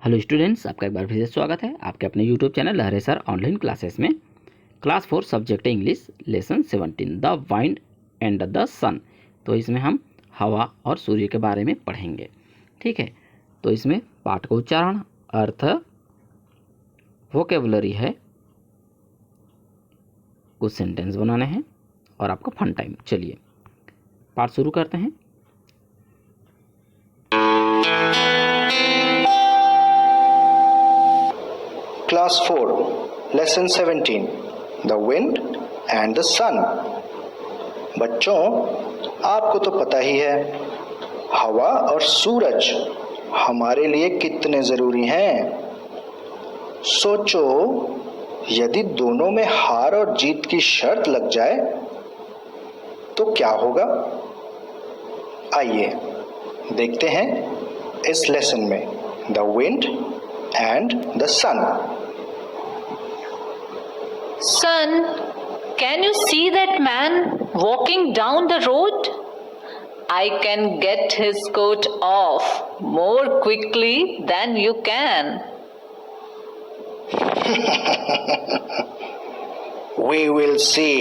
Hello students, आपका एक बार फिर से स्वागत है आपके अपने YouTube channel Lahre sir online classes में। Class 4 subject English lesson 17 the wind and the sun. तो इसमें हम हवा और सूर्य के बारे में पढ़ेंगे। ठीक है, तो इसमें पाठ का उच्चारण, अर्थ, वोकेबुलरी है, कुछ सेंटेंस बनाने हैं और आपका फन टाइम। चलिए पाठ शुरू करते हैं। Class 4, Lesson 17, The Wind and the Sun। बच्चों, आपको तो पता ही है हवा और सूरज हमारे लिए कितने ज़रूरी हैं। सोचो, यदि दोनों में हार और जीत की शर्त लग जाए तो क्या होगा? आइए देखते हैं इस लेसन में the wind and the sun. Son, can you see that man walking down the road? I can get his coat off more quickly than you can. We will see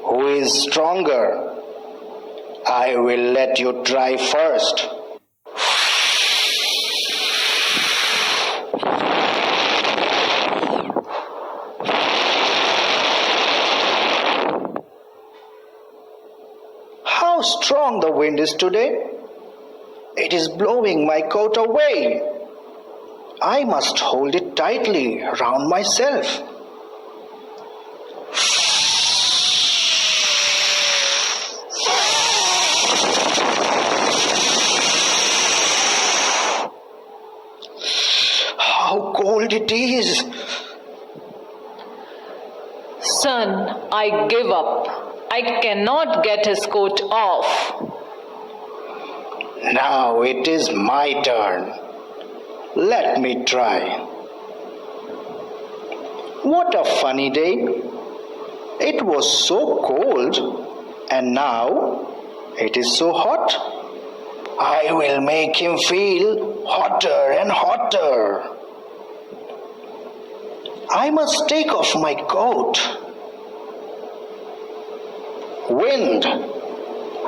who is stronger. I will let you try first. How strong the wind is today! It is blowing my coat away. I must hold it tightly round myself. How cold it is! Son, I give up. I cannot get his coat off. Now it is my turn. Let me try. What a funny day. It was so cold and now it is so hot. I will make him feel hotter and hotter. I must take off my coat. Wind,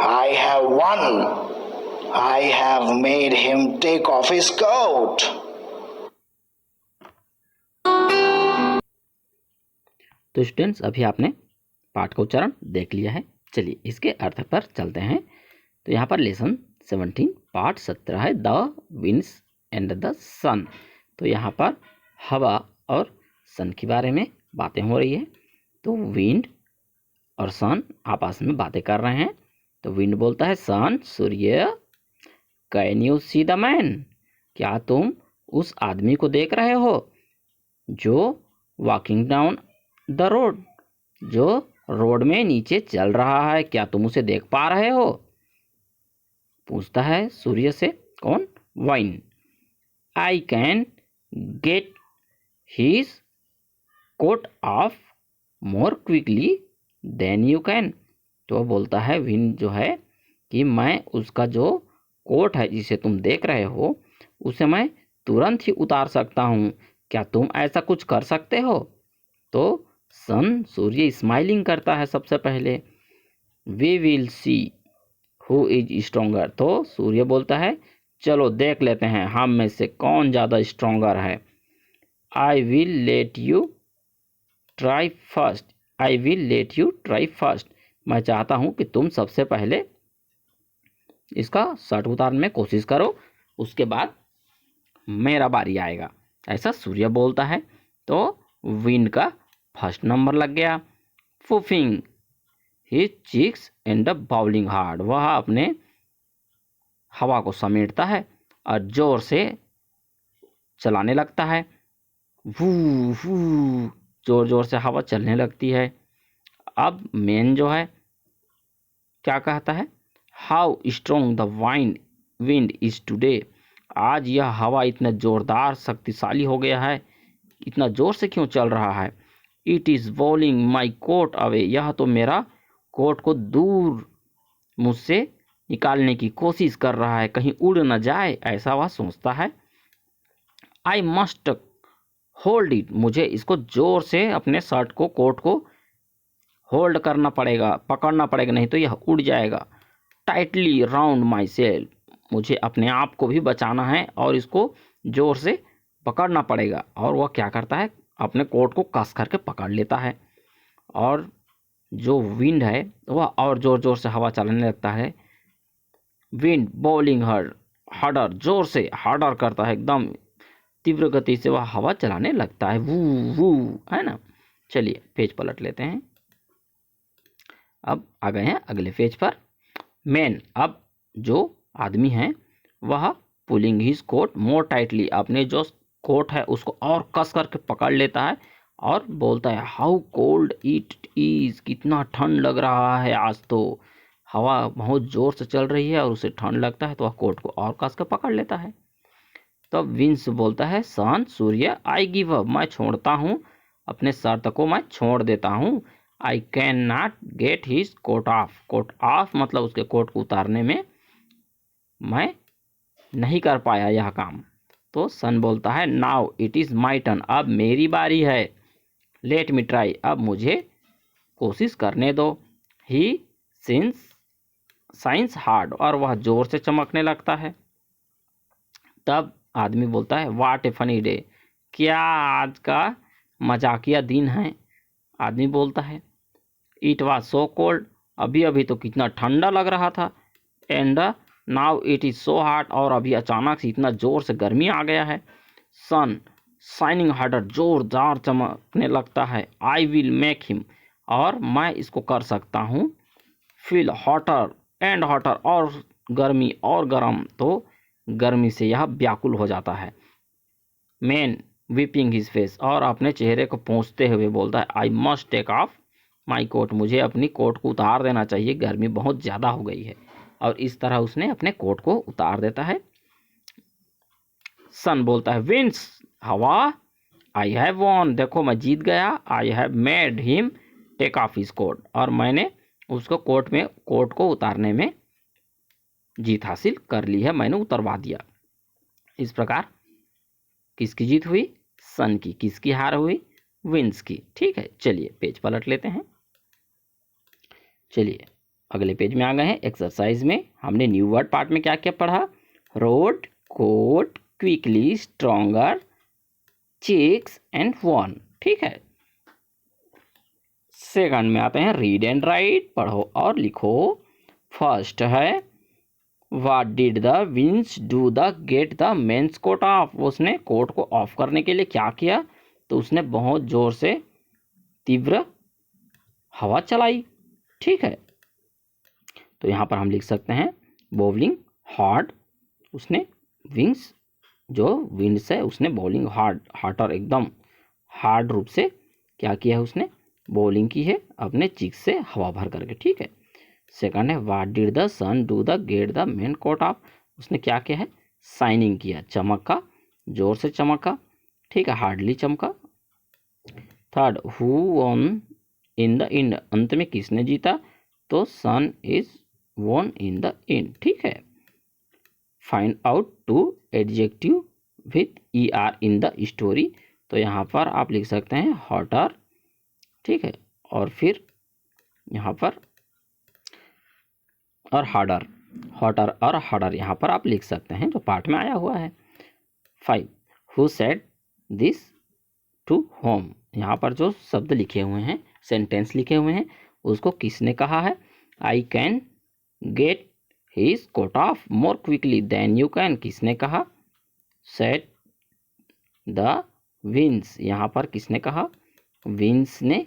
I have won. I have made him take off his coat. तो students, अभी आपने पाठ का उच्चारण देख लिया है। चलिए इसके अर्थ पर चलते हैं। तो यहाँ पर लेसन 17 पार्ट 17 है the winds and the sun. तो यहाँ पर हवा और सन के बारे में बातें हो रही है। तो विंड और सन आपस में बातें कर रहे हैं। तो विंड बोलता है सन, सूर्य, can you see the man? क्या तुम उस आदमी को देख रहे हो जो वॉकिंग डाउन द रोड, जो रोड में नीचे चल रहा है? क्या तुम उसे देख पा रहे हो? पूछता है सूर्य से। कौन? Wind. I can get his coat off more quickly than you can. तो बोलता है विंड जो है कि मैं उसका जो कोट है जिसे तुम देख रहे हो उसे मैं तुरंत ही उतार सकता हूँ। क्या तुम ऐसा कुछ कर सकते हो? तो सन, सूर्य, स्माइलिंग करता है सबसे पहले। We will see who is stronger. तो सूर्य बोलता है चलो देख लेते हैं हम में से कौन ज़्यादा स्ट्रोंगर है। I will let you try first. I will let you try first. मैं चाहता हूँ कि तुम सबसे पहले इसका शर्ट उतारने में कोशिश करो, उसके बाद मेरा बारी आएगा। ऐसा सूर्य बोलता है। तो विंड का फर्स्ट नंबर लग गया। Puffing his cheeks and blowing hard. वह अपने हवा को समेटता है और जोर से चलाने लगता है। वू वू, जोर जोर से हवा चलने लगती है। अब मैन जो है क्या कहता है? How strong the wind is today. आज यह हवा इतना जोरदार शक्तिशाली हो गया है, इतना जोर से क्यों चल रहा है? It is blowing my coat away. यह तो मेरा कोट को दूर मुझसे निकालने की कोशिश कर रहा है, कहीं उड़ न जाए, ऐसा वह सोचता है। आई मस्ट होल्ड इट, मुझे इसको जोर से अपने शर्ट को, कोट को होल्ड करना पड़ेगा, पकड़ना पड़ेगा, नहीं तो यह उड़ जाएगा। टाइटली राउंड माई सेल्फ, मुझे अपने आप को भी बचाना है और इसको जोर से पकड़ना पड़ेगा। और वह क्या करता है, अपने कोट को कस करके पकड़ लेता है और जो विंड है वह और ज़ोर ज़ोर से हवा चलाने लगता है। विंड बॉलिंग हार्डर, जोर से हार्डर करता है, एकदम तीव्र गति से वह हवा चलाने लगता है, वू वू, है ना। चलिए पेज पलट लेते हैं। अब आ गए हैं अगले पेज पर। मैन, अब जो आदमी है वह पुलिंग हिज कोट मोर टाइटली, अपने जो कोट है उसको और कस करके पकड़ लेता है और बोलता है हाउ कोल्ड इट इज, कितना ठंड लग रहा है आज तो, हवा बहुत जोर से चल रही है और उसे ठंड लगता है तो वह कोट को और कस कर पकड़ लेता है। तब विंस बोलता है सन, सूर्य, आई गिव अप, मैं छोड़ता हूँ, अपने शर्त को मैं छोड़ देता हूँ। I can not get his coat off, coat off मतलब उसके कोट को उतारने में मैं नहीं कर पाया यह काम। तो सन बोलता है now it is my turn, अब मेरी बारी है। लेट मी ट्राई, अब मुझे कोशिश करने दो। ही साइंस हार्ड, और वह जोर से चमकने लगता है। तब आदमी बोलता है वाट ए फनी डे, क्या आज का मजाकिया दिन है। आदमी बोलता है इट वॉज सो कोल्ड, अभी अभी तो कितना ठंडा लग रहा था। And now it is so hot, और अभी अचानक से इतना ज़ोर से गर्मी आ गया है। सन शाइनिंग हार्डर, जोरदार चमकने लगता है। आई विल मेक हिम, और मैं इसको कर सकता हूँ। फील हॉटर एंड हॉटर, और गर्मी और गर्म, तो गर्मी से यह व्याकुल हो जाता है। मैन वीपिंग हिज फेस, और अपने चेहरे को पोंछते हुए बोलता है I must take off my coat, मुझे अपनी कोट को उतार देना चाहिए, गर्मी बहुत ज़्यादा हो गई है। और इस तरह उसने अपने कोट को उतार देता है। सन बोलता है विंस, हवा, आई हैव वॉन, देखो मैं जीत गया। I have made him take off his coat, और मैंने उसको कोट को उतारने में जीत हासिल कर ली है, मैंने उतरवा दिया। इस प्रकार किसकी जीत हुई, सन की। किसकी हार हुई, विंस की। ठीक है, चलिए पेज पलट लेते हैं। चलिए अगले पेज में आ गए हैं। एक्सरसाइज में हमने न्यू वर्ड पार्ट में क्या क्या पढ़ा, road, coat, quickly, stronger, cheeks and won. ठीक है, सेकंड में आते हैं रीड एंड राइट, पढ़ो और लिखो। फर्स्ट है what did the winds do the get the men's coat off, उसने कोट को ऑफ करने के लिए क्या किया, तो उसने बहुत जोर से तीव्र हवा चलाई। ठीक है, तो यहाँ पर हम लिख सकते हैं बॉलिंग हार्ड, उसने विंग्स जो विंड्स है उसने बॉलिंग हार्डर, एकदम हार्ड रूप से क्या किया है, उसने बॉलिंग की है अपने चिक से हवा भर करके। ठीक है, सेकंड है what did the sun do the get the men coat off, उसने क्या किया है, शाइनिंग किया, चमका, जोर से चमका। ठीक है, हार्डली चमका। Third who won in the end, अंत में किसने जीता, तो sun is won in the end. ठीक है, find out two adjective with ER in the story, तो यहाँ पर आप लिख सकते हैं हॉटर। ठीक है, और फिर यहाँ पर और हार्डर, हॉटर और हार्डर यहाँ पर आप लिख सकते हैं जो पाठ में आया हुआ है। 5 who said this to whom, यहाँ पर जो शब्द लिखे हुए हैं, सेंटेंस लिखे हुए हैं, उसको किसने कहा है। I can get his coat off more quickly than you can, किसने कहा। सेड द विंस, यहाँ पर किसने कहा, विंस ने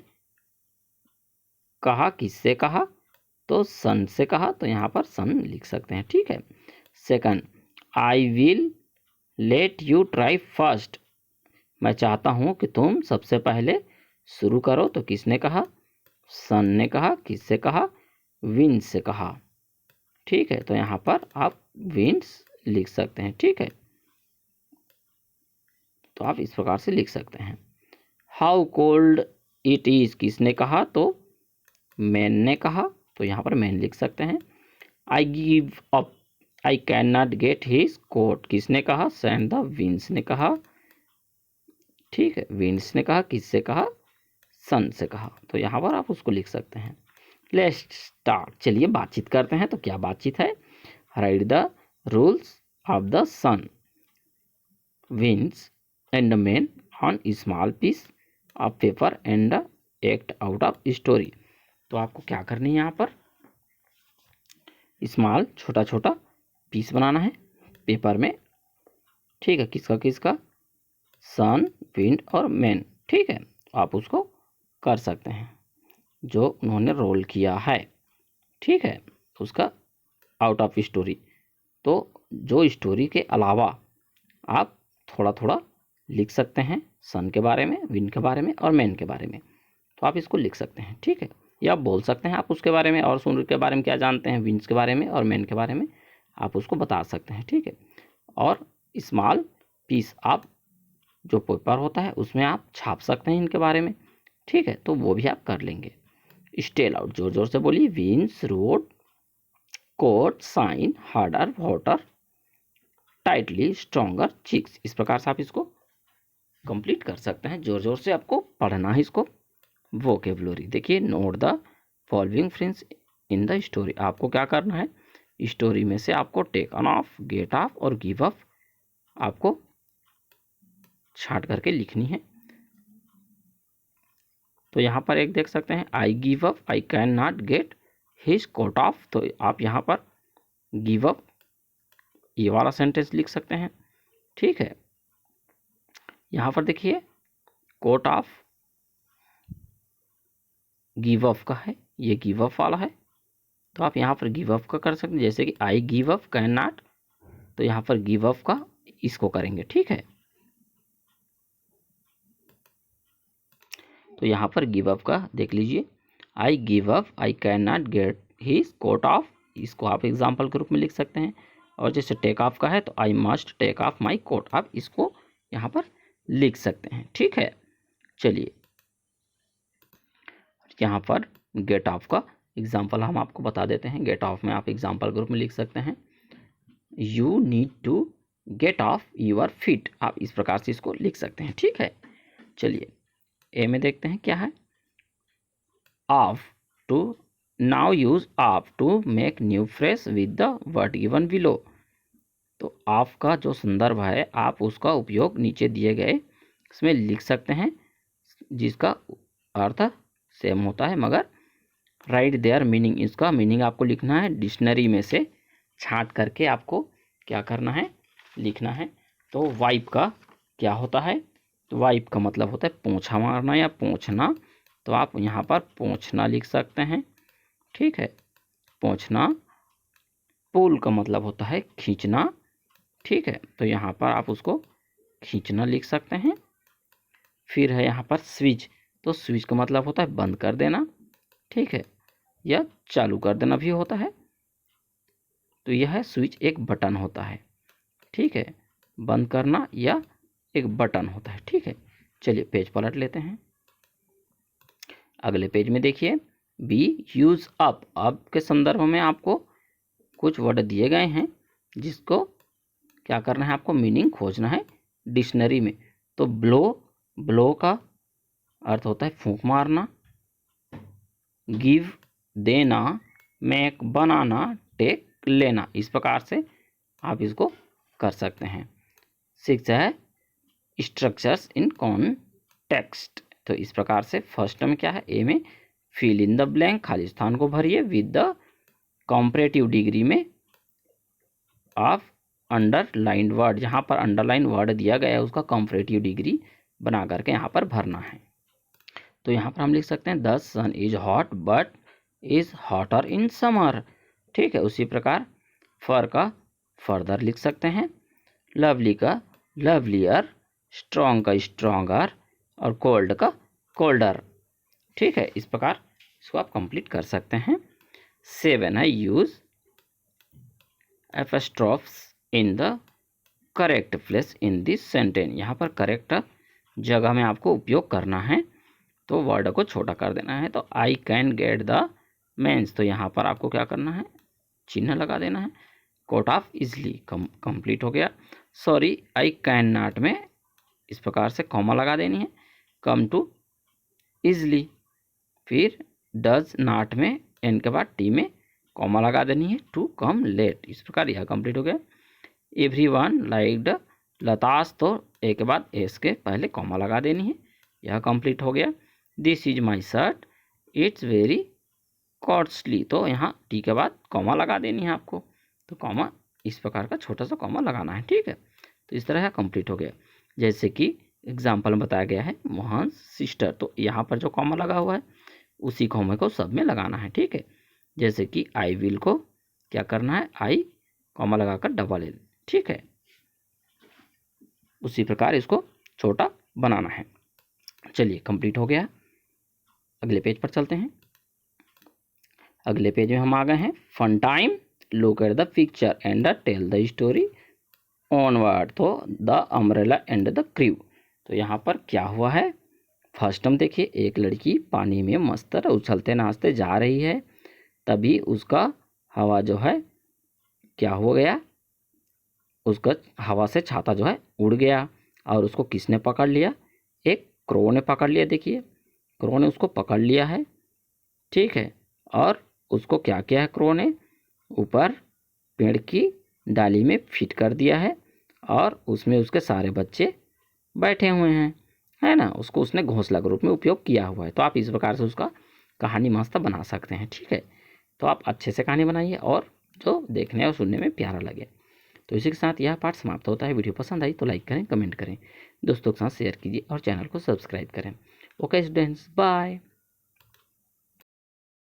कहा, किससे कहा, तो सन से कहा, तो यहाँ पर सन लिख सकते हैं। ठीक है, second I will let you try first, मैं चाहता हूँ कि तुम सबसे पहले शुरू करो, तो किसने कहा, सन ने कहा, किससे कहा, विंस से कहा। ठीक है, तो यहाँ पर आप विंस लिख सकते हैं। ठीक है, तो आप इस प्रकार से लिख सकते हैं। हाउ कोल्ड इट इज, किसने कहा, तो मैन ने कहा, तो यहाँ पर मैन लिख सकते हैं। I give up, I can not get his coat, किसने कहा, सैंड द विंस ने कहा। ठीक है, विंड्स ने कहा, किससे कहा, सन से कहा। तो यहाँ पर आप उसको लिख सकते हैं। लेट्स स्टार्ट, चलिए बातचीत करते हैं। तो क्या बातचीत है, write the rules of the sun, winds and the man on small piece of paper and act out of story. तो आपको क्या करनी है, यहाँ पर स्मॉल छोटा छोटा पीस बनाना है पेपर में, ठीक है, किसका किसका, सन, विंड और मैन, ठीक है। आप उसको कर सकते हैं जो उन्होंने रोल किया है, ठीक है, उसका आउट ऑफ स्टोरी। तो जो स्टोरी के अलावा आप थोड़ा थोड़ा लिख सकते हैं सन के बारे में, विंड के बारे में और मैन के बारे में। तो आप इसको लिख सकते हैं, ठीक है, या आप बोल सकते हैं आप उसके बारे में और सूर्य के बारे में क्या जानते हैं, विंड्स के बारे में और मैन के बारे में आप उसको बता सकते हैं, ठीक है। और स्मॉल पीस आप जो पेपर होता है उसमें आप छाप सकते हैं इनके बारे में, ठीक है। तो वो भी आप कर लेंगे। स्टेल आउट, जोर जोर से बोलिए, winds, road, coat, shine, harder, water, tightly, stronger, cheeks. इस प्रकार से आप इसको कंप्लीट कर सकते हैं। जोर जोर से आपको पढ़ना है इसको। वोकेबुलरी देखिए, note the following friends in the story. आपको क्या करना है, स्टोरी में से आपको take on off, get off और गिव अप आपको छांट करके लिखनी है। तो यहाँ पर एक देख सकते हैं, I give up, I can not get his coat off. तो आप यहाँ पर गिव अप ये वाला सेंटेंस लिख सकते हैं, ठीक है। यहाँ पर देखिए कोट ऑफ गिव अप का है, ये गिव अप वाला है, तो आप यहाँ पर गिव अप का कर सकते हैं। जैसे कि आई गिव अप कैन नॉट, तो यहाँ पर गिव अप का इसको करेंगे, ठीक है। तो यहाँ पर गिव अप का देख लीजिए, I give up, I can not get his coat off, इसको आप एग्जाम्पल के रूप में लिख सकते हैं। और जैसे टेक ऑफ का है तो I must take off my coat, आप इसको यहाँ पर लिख सकते हैं, ठीक है। चलिए यहाँ पर गेट ऑफ का एग्जाम्पल हम आपको बता देते हैं। गेट ऑफ में आप एग्जाम्पल के रूप में लिख सकते हैं, you need to get off your feet, आप इस प्रकार से इसको लिख सकते हैं, ठीक है। चलिए ए में देखते हैं क्या है, off to, now use off to make new phrase with the word given below. तो ऑफ का जो संदर्भ है आप उसका उपयोग नीचे दिए गए इसमें लिख सकते हैं, जिसका अर्थ सेम होता है मगर राइट देयर मीनिंग, इसका मीनिंग आपको लिखना है डिक्शनरी में से छांट करके आपको क्या करना है, लिखना है। तो वाइप का क्या होता है, तो वाइप का मतलब होता है पोंछा मारना या पोंछना, तो आप यहाँ पर पोंछना लिख सकते हैं, ठीक है, पोंछना। पुल का मतलब होता है खींचना, ठीक है, तो यहाँ पर आप उसको खींचना लिख सकते हैं। फिर है यहाँ पर स्विच, तो स्विच का मतलब होता है बंद कर देना, ठीक है, या चालू कर देना भी होता है। तो यह है स्विच एक बटन होता है, ठीक है, बंद करना या एक बटन होता है, ठीक है। चलिए पेज पलट लेते हैं। अगले पेज में देखिए, बी यूज अप, अब के संदर्भ में आपको कुछ वर्ड दिए गए हैं जिसको क्या करना है, आपको मीनिंग खोजना है डिक्शनरी में। तो ब्लो, ब्लो का अर्थ होता है फूंक मारना, गिव देना, मेक बनाना, टेक लेना, इस प्रकार से आप इसको कर सकते हैं। 6 है स्ट्रक्चर्स इन कॉन्टेक्स्ट, तो इस प्रकार से फर्स्ट में क्या है, ए में फिल इन द ब्लैंक, खाली स्थान को भरिए विद द कॉम्परेटिव डिग्री में ऑफ अंडरलाइंड वर्ड, जहाँ पर अंडरलाइन वर्ड दिया गया है उसका कॉम्परेटिव डिग्री बना करके यहाँ पर भरना है। तो यहाँ पर हम लिख सकते हैं the sun is hot but is hotter in summer, ठीक है। उसी प्रकार फर का फर्दर लिख सकते हैं, लवली का लवलियर, स्ट्रॉन्ग का स्ट्रॉन्गर और कोल्ड का कोल्डर, ठीक है। इस प्रकार इसको आप कंप्लीट कर सकते हैं। 7 है use apostrophes in the correct place in this sentence, यहाँ पर करेक्ट जगह में आपको उपयोग करना है, तो वर्ड को छोटा कर देना है। तो I can get the mains, तो यहाँ पर आपको क्या करना है, चिन्ह लगा देना है। कोट ऑफ इजली कंप्लीट हो गया। सॉरी आई कैन नॉट में इस प्रकार से कॉमा लगा देनी है। कम टू ईजली, फिर डज नॉट में एन के बाद टी में कॉमा लगा देनी है। टू कम लेट, इस प्रकार यह कंप्लीट हो गया। एवरीवन लाइक्ड लताश, तो ए के बाद एस के पहले कॉमा लगा देनी है, यह कंप्लीट हो गया। This is my shirt, it's very costly, तो यहाँ टी के बाद कॉमा लगा देनी है आपको। तो कॉमा इस प्रकार का छोटा सा कॉमा लगाना है, ठीक है। तो इस तरह यह कंप्लीट हो गया। जैसे कि एग्जाम्पल में बताया गया है मोहन सिस्टर, तो यहाँ पर जो कॉमा लगा हुआ है उसी कॉमे को सब में लगाना है, ठीक है। जैसे कि आई विल को क्या करना है, आई कॉमा लगाकर डबल एल, ठीक है। उसी प्रकार इसको छोटा बनाना है। चलिए कंप्लीट हो गया। अगले पेज पर चलते हैं। अगले पेज में हम आ गए हैं fun time, look at the picture and tell the story onward, तो the umbrella and the crew. तो यहाँ पर क्या हुआ है, फर्स्ट हम देखिए, एक लड़की पानी में मस्त उछलते नाचते जा रही है, तभी उसका हवा जो है क्या हो गया, उसका हवा से छाता जो है उड़ गया, और उसको किसने पकड़ लिया, एक क्रो ने पकड़ लिया। देखिए क्रो ने उसको पकड़ लिया है, ठीक है। और उसको क्या किया है, क्रो ने ऊपर पेड़ की डाली में फिट कर दिया है, और उसमें उसके सारे बच्चे बैठे हुए हैं, है ना। उसको उसने घोंसला के रूप में उपयोग किया हुआ है। तो आप इस प्रकार से उसका कहानी मस्त बना सकते हैं, ठीक है। तो आप अच्छे से कहानी बनाइए और जो देखने और सुनने में प्यारा लगे। तो इसी के साथ यह पाठ समाप्त होता है। वीडियो पसंद आई तो लाइक करें, कमेंट करें, दोस्तों के साथ शेयर कीजिए और चैनल को सब्सक्राइब करें। Okay students, bye.